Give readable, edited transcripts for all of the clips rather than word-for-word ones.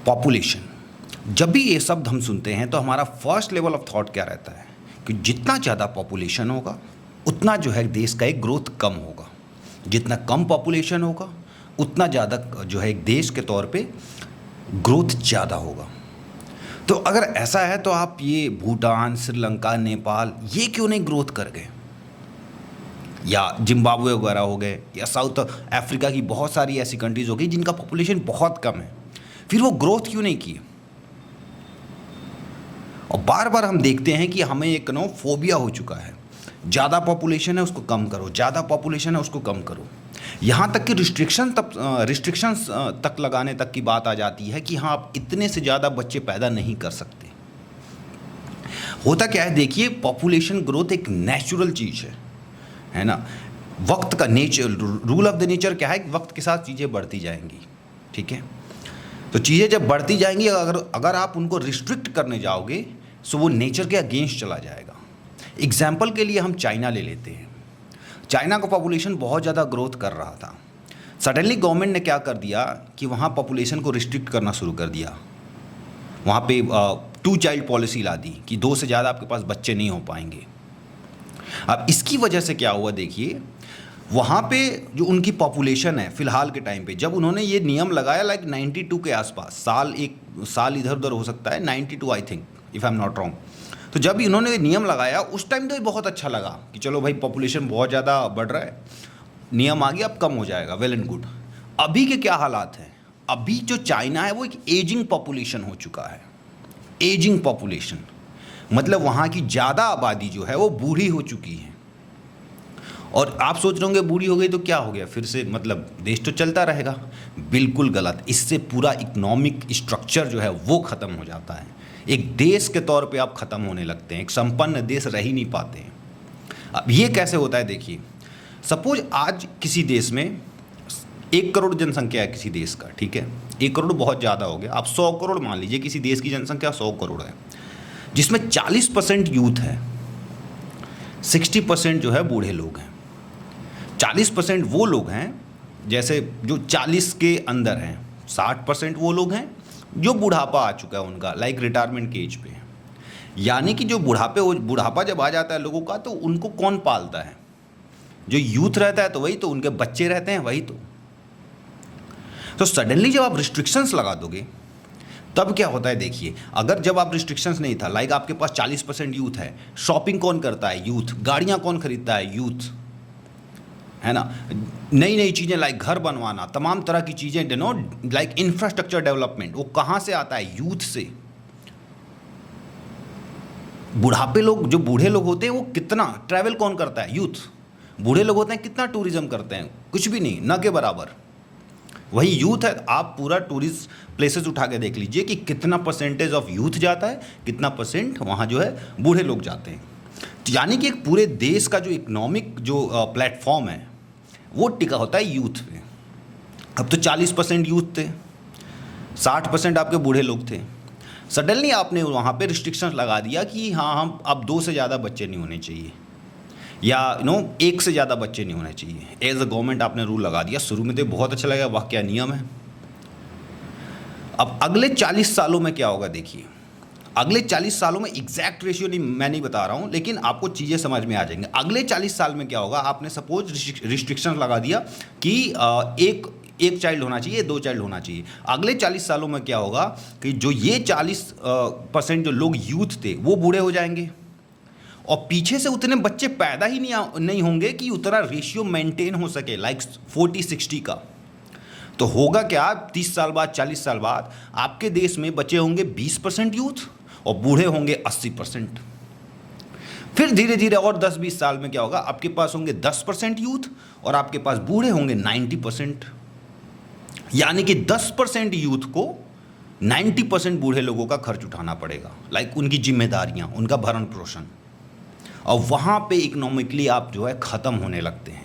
Population. जब भी ये शब्द हम सुनते हैं तो हमारा फर्स्ट लेवल ऑफ थॉट क्या रहता है कि जितना ज़्यादा पॉपुलेशन होगा उतना जो है देश का एक ग्रोथ कम होगा, जितना कम पॉपुलेशन होगा उतना ज़्यादा जो है एक देश के तौर पे ग्रोथ ज़्यादा होगा। तो अगर ऐसा है तो आप ये भूटान, श्रीलंका, नेपाल ये क्यों नहीं ग्रोथ कर गए, या जिम्बाब्वे वगैरह हो गए, या साउथ अफ्रीका की बहुत सारी ऐसी कंट्रीज़ हो गई जिनका पॉपुलेशन बहुत कम है, फिर वो ग्रोथ क्यों नहीं किए। और बार बार हम देखते हैं कि हमें एक फोबिया हो चुका है, ज़्यादा पॉपुलेशन है उसको कम करो, ज़्यादा पॉपुलेशन है उसको कम करो। यहाँ तक कि रिस्ट्रिक्शंस तक लगाने तक की बात आ जाती है कि हाँ आप इतने से ज़्यादा बच्चे पैदा नहीं कर सकते। होता क्या है देखिए, पॉपुलेशन ग्रोथ एक नेचुरल चीज़ है ना। वक्त का nature, rule of the nature क्या है कि वक्त के साथ चीज़ें बढ़ती जाएंगी, ठीक है। तो चीज़ें जब बढ़ती जाएंगी, अगर आप उनको रिस्ट्रिक्ट करने जाओगे तो वो नेचर के अगेंस्ट चला जाएगा। एग्जाम्पल के लिए हम चाइना ले लेते हैं। चाइना का पॉपुलेशन बहुत ज़्यादा ग्रोथ कर रहा था। सडनली गवर्नमेंट ने क्या कर दिया कि वहाँ पॉपुलेशन को रिस्ट्रिक्ट करना शुरू कर दिया। वहाँ पे 2 चाइल्ड पॉलिसी ला दी कि 2 से ज़्यादा आपके पास बच्चे नहीं हो पाएंगे। अब इसकी वजह से क्या हुआ देखिए, वहाँ पे जो उनकी पॉपुलेशन है फ़िलहाल के टाइम पे, जब उन्होंने ये नियम लगाया लाइक 92 के आसपास, एक साल इधर उधर हो सकता है, 92 I think, if I am not wrong. तो जब इन्होंने ये नियम लगाया उस टाइम तो ये बहुत अच्छा लगा कि चलो भाई पॉपुलेशन बहुत ज़्यादा बढ़ रहा है, नियम आ गया अब कम हो जाएगा, वेल एंड गुड। अभी के क्या हालात हैं, अभी जो चाइना है वो एक एजिंग पॉपुलेशन हो चुका है। एजिंग पॉपुलेशन मतलब वहाँ की ज़्यादा आबादी जो है वो बूढ़ी हो चुकी है। और आप सोच रहे होंगे बूढ़ी हो गई तो क्या हो गया, फिर से मतलब देश तो चलता रहेगा। बिल्कुल गलत। इससे पूरा इकोनॉमिक स्ट्रक्चर जो है वो ख़त्म हो जाता है। एक देश के तौर पे आप ख़त्म होने लगते हैं, एक संपन्न देश रह ही नहीं पाते हैं। अब ये कैसे होता है देखिए, सपोज आज किसी देश में 1 करोड़ जनसंख्या है किसी देश का, ठीक है, 1 करोड़ बहुत ज़्यादा हो गया। आप 100 करोड़ मान लीजिए, किसी देश की जनसंख्या 100 करोड़ है, जिसमें 40% यूथ है, 60% जो है बूढ़े लोग हैं, 40% वो लोग हैं जैसे जो 40 के अंदर हैं, 60% वो लोग हैं जो बुढ़ापा आ चुका है उनका, लाइक रिटायरमेंट के एज पे है। यानी कि जो बुढ़ापा जब आ जाता है लोगों का, तो उनको कौन पालता है, जो यूथ रहता है, तो वही तो उनके बच्चे रहते हैं, वही तो सडनली जब आप रिस्ट्रिक्शंस लगा दोगे तब क्या होता है देखिए। अगर जब आप रिस्ट्रिक्शंस नहीं था, लाइक आपके पास 40% यूथ है, शॉपिंग कौन करता है, यूथ, गाड़ियाँ कौन खरीदता है, यूथ, है ना, नई नई चीज़ें लाइक घर बनवाना, तमाम तरह की चीज़ें लाइक इंफ्रास्ट्रक्चर डेवलपमेंट, वो कहाँ से आता है, यूथ से। बुढ़ापे लोग, जो बूढ़े लोग होते हैं, वो कितना ट्रैवल कौन करता है, यूथ। बूढ़े लोग होते हैं कितना टूरिज्म करते हैं, कुछ भी नहीं, न के बराबर। वही यूथ है। आप पूरा टूरिस्ट प्लेसेस उठा के देख लीजिए कि कितना परसेंटेज ऑफ यूथ जाता है, कितना परसेंट वहाँ जो है बूढ़े लोग जाते हैं। यानी कि एक पूरे देश का जो इकोनॉमिक जो प्लेटफॉर्म है वो टिका होता है यूथ पे। अब तो 40% यूथ थे, 60% आपके बूढ़े लोग थे। सडनली आपने वहाँ पे रिस्ट्रिक्शंस लगा दिया कि हाँ हम अब 2 से ज़्यादा बच्चे नहीं होने चाहिए, या 1 से ज़्यादा बच्चे नहीं होने चाहिए। एज अ गवर्नमेंट आपने रूल लगा दिया। शुरू में तो बहुत अच्छा लगा, वाह क्या नियम है। अब अगले 40 सालों में क्या होगा देखिए। अगले 40 सालों में एग्जैक्ट रेशियो मैं नहीं बता रहा हूँ, लेकिन आपको चीज़ें समझ में आ जाएंगे। अगले 40 साल में क्या होगा, आपने सपोज रिस्ट्रिक्शन लगा दिया कि एक चाइल्ड होना चाहिए, 2 चाइल्ड होना चाहिए। अगले 40 सालों में क्या होगा कि जो ये 40% जो लोग यूथ थे वो बूढ़े हो जाएंगे, और पीछे से उतने बच्चे पैदा ही नहीं होंगे कि उतना रेशियो मेंटेन हो सके, लाइक 40-60 का। तो होगा क्या, 30 साल बाद, 40 साल बाद आपके देश में बचे होंगे 20% यूथ और बूढ़े होंगे 80%। फिर धीरे धीरे और 10-20 साल में क्या होगा, आपके पास होंगे 10% यूथ और आपके पास बूढ़े होंगे 90%। यानी कि 10% यूथ को 90% बूढ़े लोगों का खर्च उठाना पड़ेगा, लाइक उनकी जिम्मेदारियां, उनका भरण पोषण। और वहाँ पे इकोनॉमिकली आप जो है ख़त्म होने लगते हैं।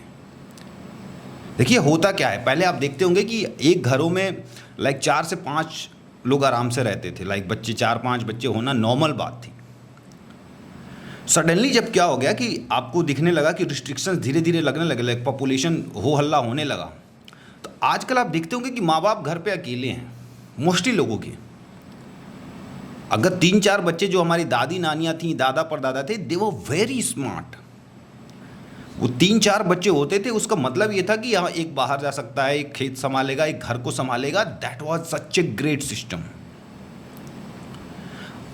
देखिए होता क्या है, पहले आप देखते होंगे कि एक घरों में लाइक 4 से 5 लोग आराम से रहते थे, लाइक बच्चे 4-5 बच्चे होना नॉर्मल बात थी। सडनली जब क्या हो गया कि आपको दिखने लगा कि रिस्ट्रिक्शंस धीरे धीरे लगने लगे, लाइक पॉपुलेशन हो हल्ला होने लगा, तो आजकल आप देखते होंगे कि माँ बाप घर पे अकेले हैं, मोस्टली लोगों के। अगर 3-4 बच्चे जो हमारी दादी नानियाँ थी, दादा परदादा थे, दे वर वेरी स्मार्ट। वो 3-4 बच्चे होते थे, उसका मतलब ये था कि यहाँ एक बाहर जा सकता है, एक खेत संभालेगा, एक घर को संभालेगा। That was such a great system.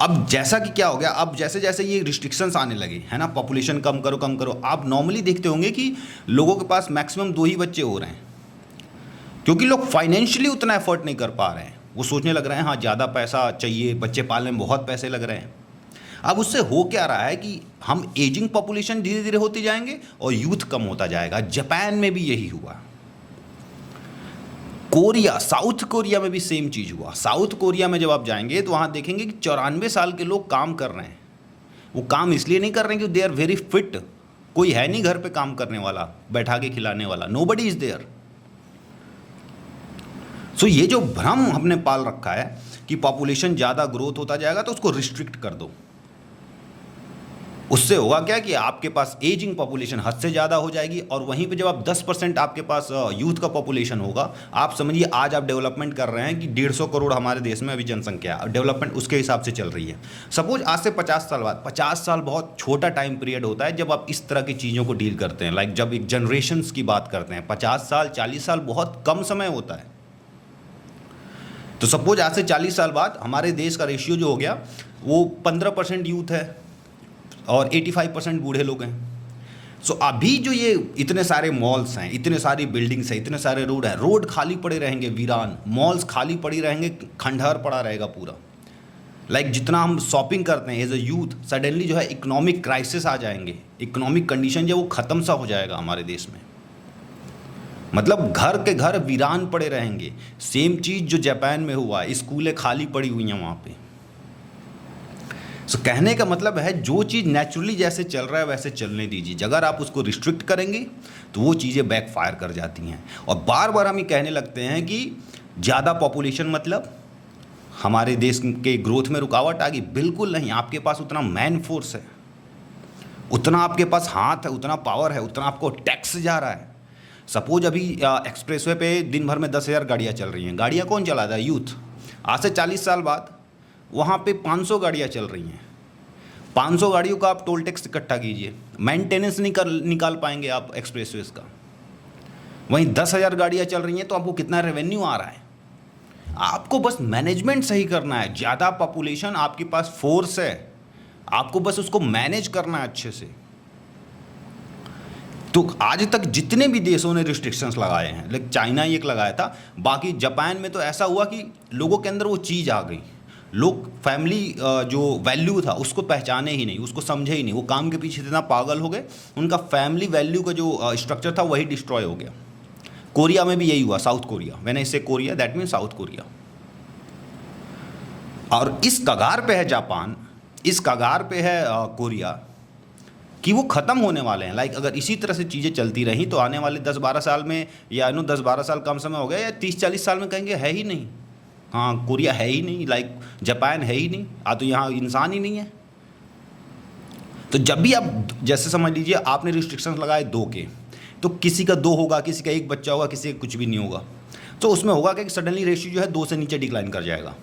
अब जैसा कि क्या हो गया, अब जैसे जैसे ये रिस्ट्रिक्शंस आने लगे, है ना, पॉपुलेशन कम करो कम करो, आप नॉर्मली देखते होंगे कि लोगों के पास मैक्सिमम 2 ही बच्चे हो रहे हैं, क्योंकि लोग फाइनेंशियली उतना एफर्ट नहीं कर पा रहे हैं। वो सोचने लग रहे हैं हाँ ज़्यादा पैसा चाहिए, बच्चे पालने में बहुत पैसे लग रहे हैं। अब उससे हो क्या रहा है कि हम एजिंग पॉपुलेशन धीरे धीरे होती जाएंगे और यूथ कम होता जाएगा। जापान में भी यही हुआ, कोरिया, साउथ कोरिया में भी सेम चीज़ हुआ। साउथ कोरिया में जब आप जाएंगे तो वहाँ देखेंगे कि 94 साल के लोग काम कर रहे हैं। वो काम इसलिए नहीं कर रहे हैं कि दे आर वेरी फिट, कोई है नहीं घर पे काम करने वाला, बैठा के खिलाने वाला, नोबडी इज़ देयर। सो ये जो भ्रम हमने पाल रखा है कि पॉपुलेशन ज़्यादा ग्रोथ होता जाएगा तो उसको रिस्ट्रिक्ट कर दो, उससे होगा क्या कि आपके पास एजिंग पॉपुलेशन हद से ज़्यादा हो जाएगी। और वहीं पे जब आप 10% आपके पास यूथ का पॉपुलेशन होगा, आप समझिए आज आप डेवलपमेंट कर रहे हैं कि 150 करोड़ हमारे देश में अभी जनसंख्या है, डेवलपमेंट उसके हिसाब से चल रही है। सपोज आज से 50 साल बाद, 50 साल बहुत छोटा टाइम पीरियड होता है जब आप इस तरह की चीज़ों को डील करते हैं। लाइक जब एक जनरेशन्स की बात करते हैं, 50 साल 40 साल बहुत कम समय होता है। तो सपोज आज से 40 साल बाद हमारे देश का रेशियो जो हो गया वो 15% यूथ है और 85% बूढ़े लोग हैं। सो अभी जो ये इतने सारे मॉल्स हैं, इतने सारी बिल्डिंग्स हैं, इतने सारे रोड हैं, रोड खाली पड़े रहेंगे वीरान, मॉल्स खाली पड़ी रहेंगे, खंडहर पड़ा रहेगा पूरा। लाइक जितना हम शॉपिंग करते हैं एज अ यूथ, सडनली जो है इकोनॉमिक क्राइसिस आ जाएंगे, इकोनॉमिक कंडीशन जो वो ख़त्म सा हो जाएगा हमारे देश में। मतलब घर के घर वीरान पड़े रहेंगे। सेम चीज़ जो जापान में हुआ, स्कूलें खाली पड़ी हुई हैं वहाँ पे। सो कहने का मतलब है जो चीज़ नेचुरली जैसे चल रहा है वैसे चलने दीजिए। अगर आप उसको रिस्ट्रिक्ट करेंगे तो वो चीज़ें बैकफायर कर जाती हैं। और बार बार हम ये कहने लगते हैं कि ज़्यादा पॉपुलेशन मतलब हमारे देश के ग्रोथ में रुकावट आ गई। बिल्कुल नहीं, आपके पास उतना मैन फोर्स है, उतना आपके पास हाथ है, उतना पावर है, उतना आपको टैक्स जा रहा है। सपोज अभी एक्सप्रेसवे पे दिन भर में 10,000 गाड़ियाँ चल रही हैं। गाड़ियाँ कौन चलाता है? यूथ। आज से 40 साल बाद वहाँ पे 500 गाड़ियाँ चल रही हैं। 500 गाड़ियों का आप टोल टैक्स इकट्ठा कीजिए, मेंटेनेंस निकाल पाएंगे आप एक्सप्रेसवेज का। वहीं 10,000 गाड़ियाँ चल रही हैं तो आपको कितना रेवेन्यू आ रहा है? आपको बस मैनेजमेंट सही करना है। ज़्यादा पॉपुलेशन, आपके पास फोर्स है, आपको बस उसको मैनेज करना है अच्छे से। तो आज तक जितने भी देशों ने रिस्ट्रिक्शंस लगाए हैं, लाइक चाइना ही एक लगाया था, बाकी जापान में तो ऐसा हुआ कि लोगों के अंदर वो चीज़ आ गई। लोग फैमिली जो वैल्यू था उसको पहचाने ही नहीं, उसको समझे ही नहीं। वो काम के पीछे इतना पागल हो गए, उनका फैमिली वैल्यू का जो स्ट्रक्चर था वही डिस्ट्रॉय हो गया। कोरिया में भी यही हुआ, साउथ कोरिया। व्हेन आई से Korea that mean south Korea. और इस कगार पे है जापान, इस कगार पे है कोरिया कि वो ख़त्म होने वाले हैं। लाइक अगर इसी तरह से चीज़ें चलती रहीं तो आने वाले 10-12 साल में, या 10-12 साल कम समय हो गया, या 30-40 साल में कहेंगे है ही नहीं। हाँ, कोरिया है ही नहीं, लाइक जापान है ही नहीं, तो यहाँ इंसान ही नहीं है। तो जब भी आप जैसे समझ लीजिए आपने रिस्ट्रिक्शंस लगाए 2 के, तो किसी का 2 होगा, किसी का 1 बच्चा होगा, किसी का कुछ भी नहीं होगा। तो उसमें होगा कि सडनली रेशियो जो है 2 से नीचे डिक्लाइन कर जाएगा।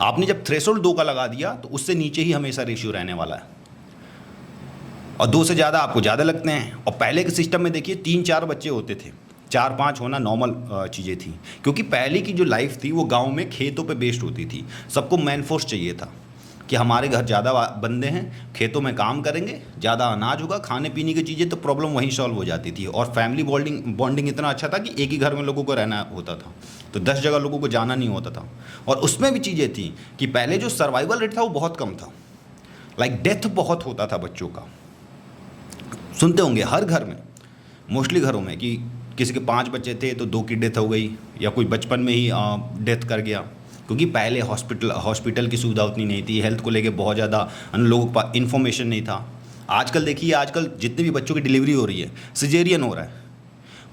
आपने जब थ्रेशोल्ड 2 का लगा दिया तो उससे नीचे ही हमेशा रेशियो रहने वाला है, और 2 से ज़्यादा आपको ज़्यादा लगते हैं। और पहले के सिस्टम में देखिए 3-4 बच्चे होते थे, 4-5 होना नॉर्मल चीज़ें थी, क्योंकि पहले की जो लाइफ थी वो गांव में खेतों पे बेस्ड होती थी। सबको मैन फोर्स चाहिए था कि हमारे घर ज़्यादा बंदे हैं, खेतों में काम करेंगे, ज़्यादा अनाज होगा, खाने पीने की चीज़ें, तो प्रॉब्लम वहीं सॉल्व हो जाती थी। और फैमिली बॉन्डिंग इतना अच्छा था कि एक ही घर में लोगों को रहना होता था, तो 10 जगह लोगों को जाना नहीं होता था। और उसमें भी चीज़ें थी कि पहले जो सर्वाइवल रेट था वो बहुत कम था। लाइक डेथ बहुत होता था बच्चों का। सुनते होंगे हर घर में, मोस्टली घरों में, कि किसी के 5 बच्चे थे तो 2 की डेथ हो गई, या कोई बचपन में ही डेथ कर गया। क्योंकि पहले हॉस्पिटल की सुविधा उतनी नहीं थी, हेल्थ को लेके बहुत ज़्यादा लोगों के पास इन्फॉर्मेशन नहीं था। आजकल देखिए, आजकल जितने भी बच्चों की डिलीवरी हो रही है सिजेरियन हो रहा है।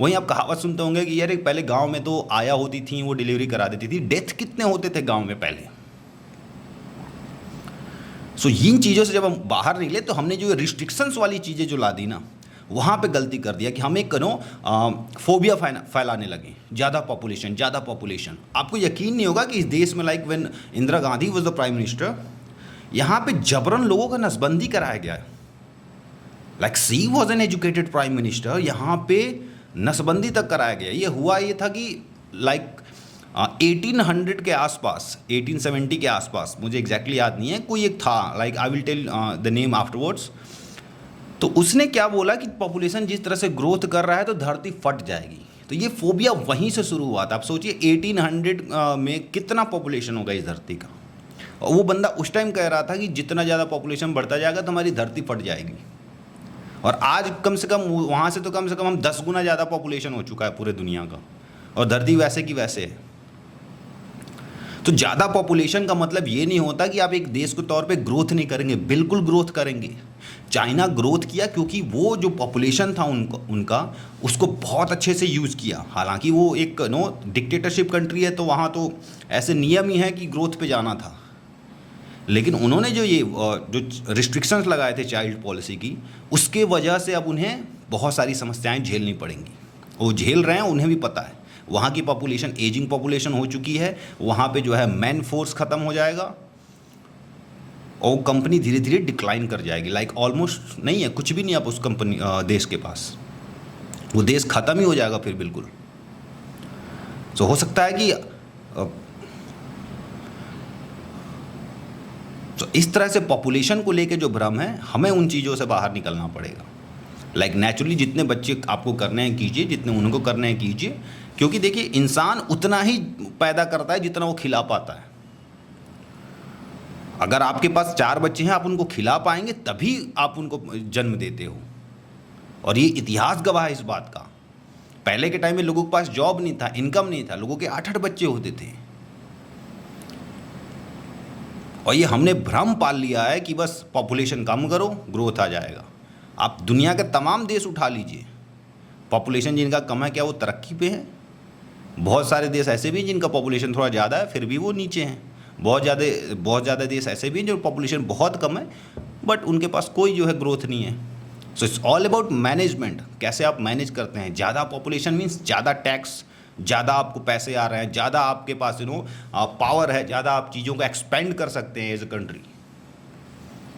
वहीं आप कहावत सुनते होंगे कि यार पहले गांव में तो आया होती थी, वो डिलीवरी करा देती थी। डेथ कितने होते थे गांव में पहले। सो इन चीज़ों से जब हम बाहर निकले तो हमने जो रिस्ट्रिक्शंस वाली चीज़ें जो ला दी ना, वहाँ पे गलती कर दिया कि हम एक फोबिया फैलाने लगे। ज़्यादा पॉपुलेशन। आपको यकीन नहीं होगा कि इस देश में, like when Indira Gandhi was the prime minister, यहाँ पे जबरन लोगों का नसबंदी कराया गया है। Like she was an educated prime minister, यहाँ पे नसबंदी तक कराया गया। ये हुआ ये था कि लाइक 1800 के आसपास, 1870 के आसपास, मुझे एग्जैक्टली याद नहीं है, कोई एक था, like I will tell the name afterwards. तो उसने क्या बोला कि पॉपुलेशन जिस तरह से ग्रोथ कर रहा है तो धरती फट जाएगी। तो ये फोबिया वहीं से शुरू हुआ था। आप सोचिए 1800 में कितना पॉपुलेशन होगा इस धरती का, और वो बंदा उस टाइम कह रहा था कि जितना ज़्यादा पॉपुलेशन बढ़ता जाएगा तो हमारी धरती फट जाएगी। और आज कम से कम वहाँ से तो कम से कम हम 10 गुना ज़्यादा पॉपुलेशन हो चुका है पूरे दुनिया का, और धरती वैसे की वैसे है। तो ज़्यादा पॉपुलेशन का मतलब ये नहीं होता कि आप एक देश के तौर पे ग्रोथ नहीं करेंगे, बिल्कुल ग्रोथ करेंगे। चाइना ग्रोथ किया क्योंकि वो जो पॉपुलेशन था उनका उसको बहुत अच्छे से यूज़ किया। हालांकि वो एक डिक्टेटरशिप कंट्री है, तो वहाँ तो ऐसे नियम ही है कि ग्रोथ पे जाना था, लेकिन उन्होंने जो रिस्ट्रिक्शंस लगाए थे चाइल्ड पॉलिसी की, उसके वजह से अब उन्हें बहुत सारी समस्याएं झेलनी पड़ेंगी। वो झेल रहे हैं, उन्हें भी पता है। वहाँ की पॉपुलेशन एजिंग पॉपुलेशन हो चुकी है, वहाँ पे जो है मैन फोर्स ख़त्म हो जाएगा, और कंपनी धीरे धीरे डिक्लाइन कर जाएगी। लाइक ऑलमोस्ट नहीं है, कुछ भी नहीं आप उस कंपनी देश के पास, वो देश ख़त्म ही हो जाएगा फिर बिल्कुल। तो हो सकता है कि तो इस तरह से पॉपुलेशन को लेके जो भ्रम है, हमें उन चीज़ों से बाहर निकलना पड़ेगा। लाइक नेचुरली जितने बच्चे आपको करने हैं कीजिए, जितने उनको करने हैं कीजिए, क्योंकि देखिए इंसान उतना ही पैदा करता है जितना वो खिला पाता है। अगर आपके पास 4 बच्चे हैं, आप उनको खिला पाएंगे तभी आप उनको जन्म देते हो, और ये इतिहास गवाह है इस बात का। पहले के टाइम में लोगों के पास जॉब नहीं था, इनकम नहीं था, लोगों के 8-8 बच्चे होते थे, और ये हमने भ्रम पाल लिया है कि बस पॉपुलेशन कम करो ग्रोथ आ जाएगा। आप दुनिया के तमाम देश उठा लीजिए, पॉपुलेशन जिनका कम है क्या वो तरक्की पे है? बहुत सारे देश ऐसे भी हैं जिनका पॉपुलेशन थोड़ा ज़्यादा है फिर भी वो नीचे हैं। बहुत ज़्यादा देश ऐसे भी हैं जो पॉपुलेशन बहुत कम है बट उनके पास कोई जो है ग्रोथ नहीं है। So it's all about management, कैसे आप मैनेज करते हैं। ज़्यादा पॉपुलेशन मीन्स ज़्यादा टैक्स, ज़्यादा आपको पैसे आ रहे हैं, ज़्यादा आपके पास पावर है, ज़्यादा आप चीज़ों को एक्सपेंड कर सकते हैं एज अ कंट्री।